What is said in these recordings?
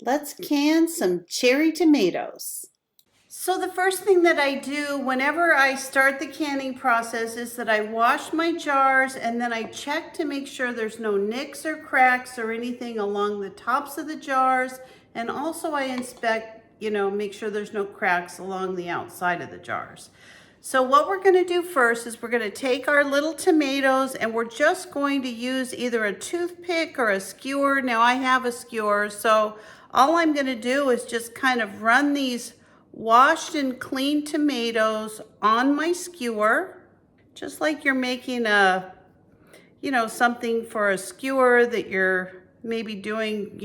Let's can some cherry tomatoes. So the first thing that I do whenever I start the canning process is that I wash my jars and then I check to make sure there's no nicks or cracks or anything along the tops of the jars. And also I inspect, make sure there's no cracks along the outside of the jars. So what we're going to do first is we're going to take our little tomatoes and we're just going to use either a toothpick or a skewer. Now I have a skewer, so all I'm going to do is just kind of run these washed and cleaned tomatoes on my skewer, just like you're making something for a skewer that you're maybe doing,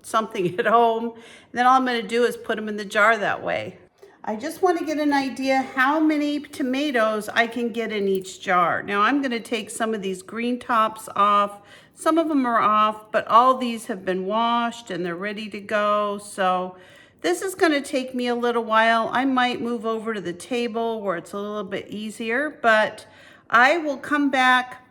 something at home. And then all I'm going to do is put them in the jar that way. I just want to get an idea how many tomatoes I can get in each jar. Now I'm going to take some of these green tops off. Some of them are off, but all these have been washed and they're ready to go. So this is going to take me a little while. I might move over to the table where it's a little bit easier, but I will come back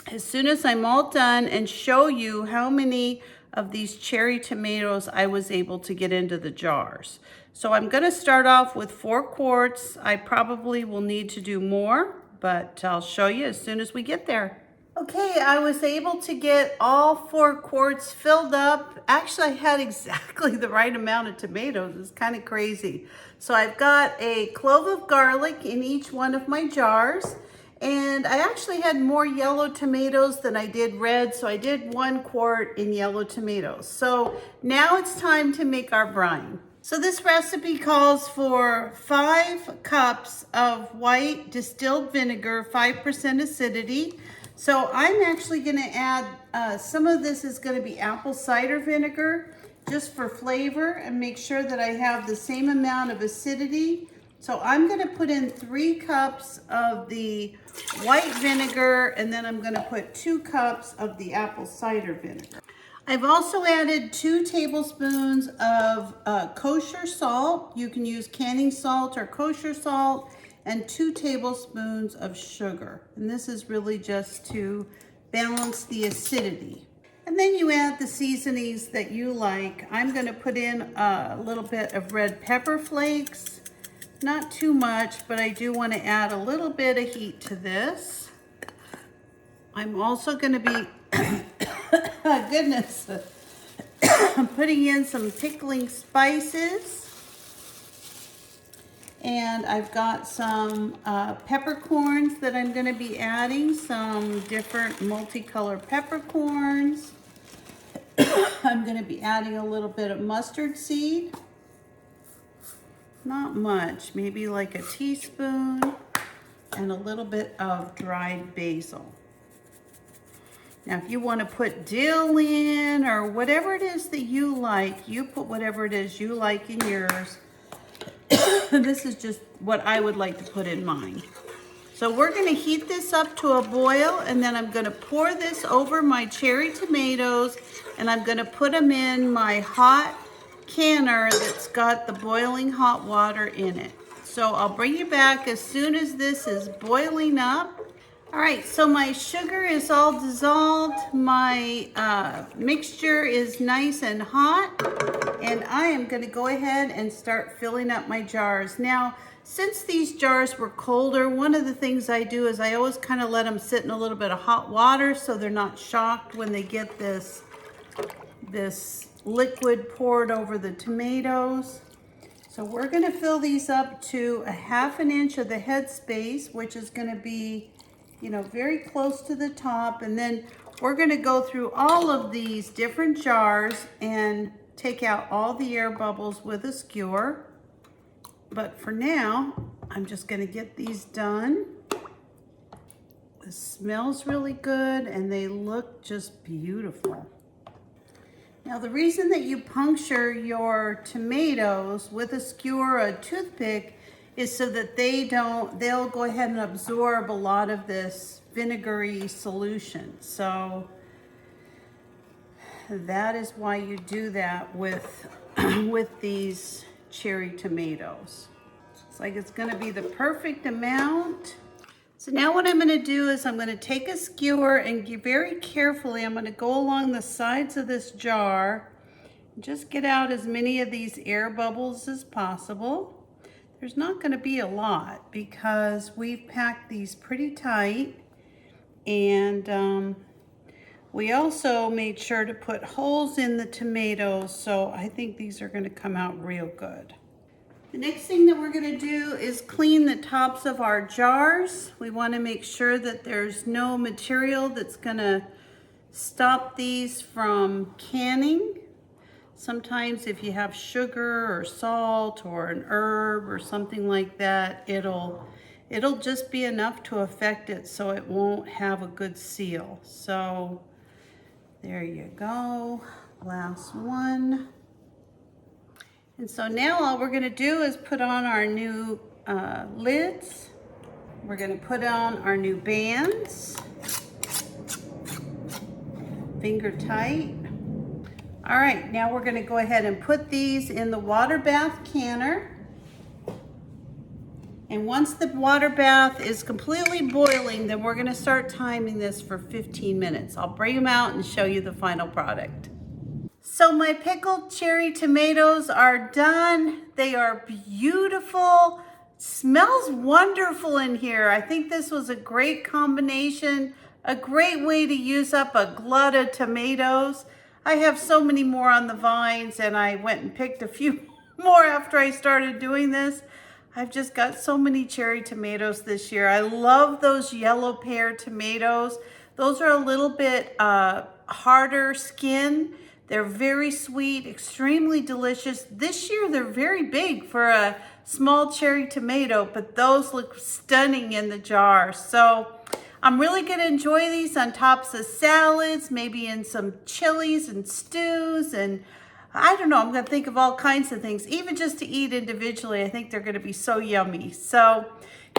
as soon as I'm all done and show you how many of these cherry tomatoes I was able to get into the jars. So I'm going to start off with 4 quarts. I probably will need to do more, but I'll show you as soon as we get there. Okay, I was able to get all 4 quarts filled up. Actually, I had exactly the right amount of tomatoes. It's kind of crazy. So I've got a clove of garlic in each one of my jars. And I actually had more yellow tomatoes than I did red, so I did 1 quart in yellow tomatoes. So now it's time to make our brine. So this recipe calls for 5 cups of white distilled vinegar, 5% acidity. So I'm actually gonna add, some of this is gonna be apple cider vinegar, just for flavor, and make sure that I have the same amount of acidity. So I'm gonna put in 3 cups of the white vinegar, and then I'm gonna put 2 cups of the apple cider vinegar. I've also added 2 tablespoons of kosher salt. You can use canning salt or kosher salt, and 2 tablespoons of sugar. And this is really just to balance the acidity. And then you add the seasonings that you like. I'm gonna put in a little bit of red pepper flakes. Not too much, but I do want to add a little bit of heat to this. I'm also going to be, goodness, I'm putting in some pickling spices. And I've got some peppercorns that I'm going to be adding, some different multicolored peppercorns. I'm going to be adding a little bit of mustard seed. Not much, maybe like a teaspoon, and a little bit of dried basil. Now, if you want to put dill in or whatever it is that you like, you put whatever it is you like in yours. This is just what I would like to put in mine. So we're going to heat this up to a boil, and then I'm going to pour this over my cherry tomatoes, and I'm going to put them in my hot canner that's got the boiling hot water in it. So I'll bring you back as soon as this is boiling up. All right, so my sugar is all dissolved. My mixture is nice and hot, and I am going to go ahead and start filling up my jars. Now, since these jars were colder, one of the things I do is I always kind of let them sit in a little bit of hot water so they're not shocked when they get this liquid poured over the tomatoes. So we're going to fill these up to a 1/2 inch of the head space, which is going to be, very close to the top. And then we're going to go through all of these different jars and take out all the air bubbles with a skewer. But for now, I'm just going to get these done. This smells really good and they look just beautiful. Now, the reason that you puncture your tomatoes with a skewer or a toothpick is so that they'll go ahead and absorb a lot of this vinegary solution. So that is why you do that with, with these cherry tomatoes. It's like it's gonna be the perfect amount. So now what I'm going to do is I'm going to take a skewer and very carefully, I'm going to go along the sides of this jar Just get out as many of these air bubbles as possible. There's not going to be a lot because we've packed these pretty tight, and we also made sure to put holes in the tomatoes, so I think these are going to come out real good. The next thing that we're going to do is clean the tops of our jars. We want to make sure that there's no material that's going to stop these from canning. Sometimes if you have sugar or salt or an herb or something like that, it'll just be enough to affect it so it won't have a good seal. So there you go, last one. And so now all we're going to do is put on our new lids. We're going to put on our new bands, finger tight. All right, now we're going to go ahead and put these in the water bath canner. And once the water bath is completely boiling, then we're going to start timing this for 15 minutes. I'll bring them out and show you the final product. So my pickled cherry tomatoes are done. They are beautiful. Smells wonderful in here. I think this was a great combination, a great way to use up a glut of tomatoes. I have so many more on the vines, and I went and picked a few more after I started doing this. I've just got so many cherry tomatoes this year. I love those yellow pear tomatoes. Those are a little bit harder skin. They're very sweet, extremely delicious. This year they're very big for a small cherry tomato, but those look stunning in the jar. So I'm really gonna enjoy these on tops of salads, maybe in some chilies and stews, and I don't know, I'm gonna think of all kinds of things, even just to eat individually. I think they're gonna be so yummy. So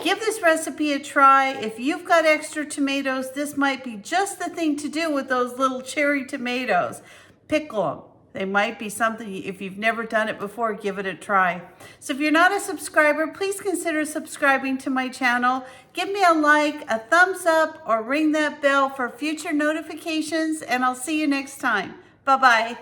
give this recipe a try. If you've got extra tomatoes, this might be just the thing to do with those little cherry tomatoes. Pickle them. They might be something, if you've never done it before, give it a try. So if you're not a subscriber, please consider subscribing to my channel. Give me a like, a thumbs up, or ring that bell for future notifications, and I'll see you next time. Bye-bye.